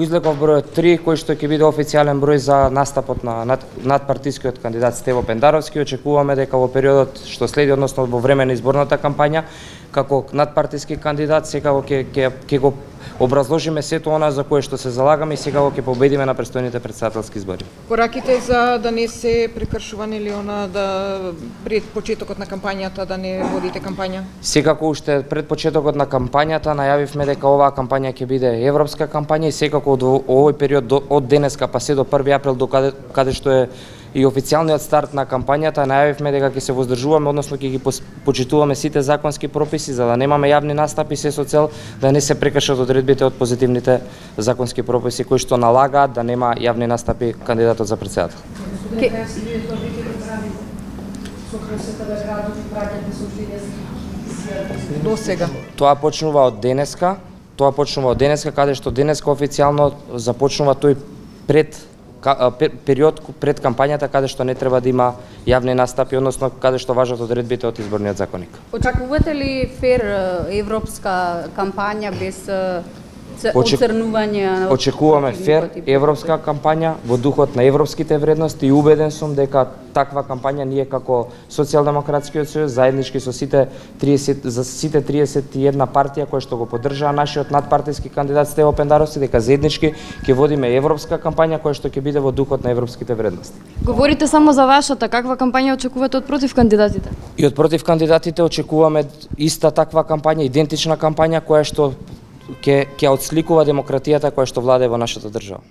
Го излеков бројот 3, кој што ќе биде официјален број за настапот на надпартискиот кандидат Стево Пендаровски. Очекуваме дека во периодот што следи, односно во време на изборната кампања, како надпартиски кандидат, секако ќе го образложиме сето она за кое што се залагаме и секако ќе победиме на престојните претседателски избори. Пораките за да не се прекршува или она да пред почетокот на кампањата да не водите кампања? Секако уште пред почетокот на кампањата најавивме дека оваа кампања ќе биде европска кампања и секако од овој период од денеска па се до 1 април до каде што е и официјалниот старт на кампањата, најавивме дека ќе се воздржуваме, односно ќе ги почитуваме сите законски прописи за да немаме јавни настапи, се со цел да не се прекршат одредбите од позитивните законски прописи кои што налагаат да нема јавни настапи кандидатот за претседател. До сега. Тоа почнува од денеска, каде што денеска официјално започнува тој период пред кампањата каде што не треба да има јавни настапи, односно каде што важат одредбите од изборниот законник. Очекувате ли фер европска кампања без оцрнување? Очекуваме фер европска кампања во духот на европските вредности и убеден сум дека таква кампања ние како Социјалдемократскиот сојуз заеднички со сите 31 партија кои што го поддржаа нашиот надпартиски кандидат Стево Пендаровски, дека заеднички ќе водиме европска кампања која што ќе биде во духот на европските вредности. Говорите само за вашата, каква кампања очекувате од против кандидатите? И од против кандидатите очекуваме иста таква кампања, идентична кампања која што ќе отсликува демократијата која што владее во нашата држава.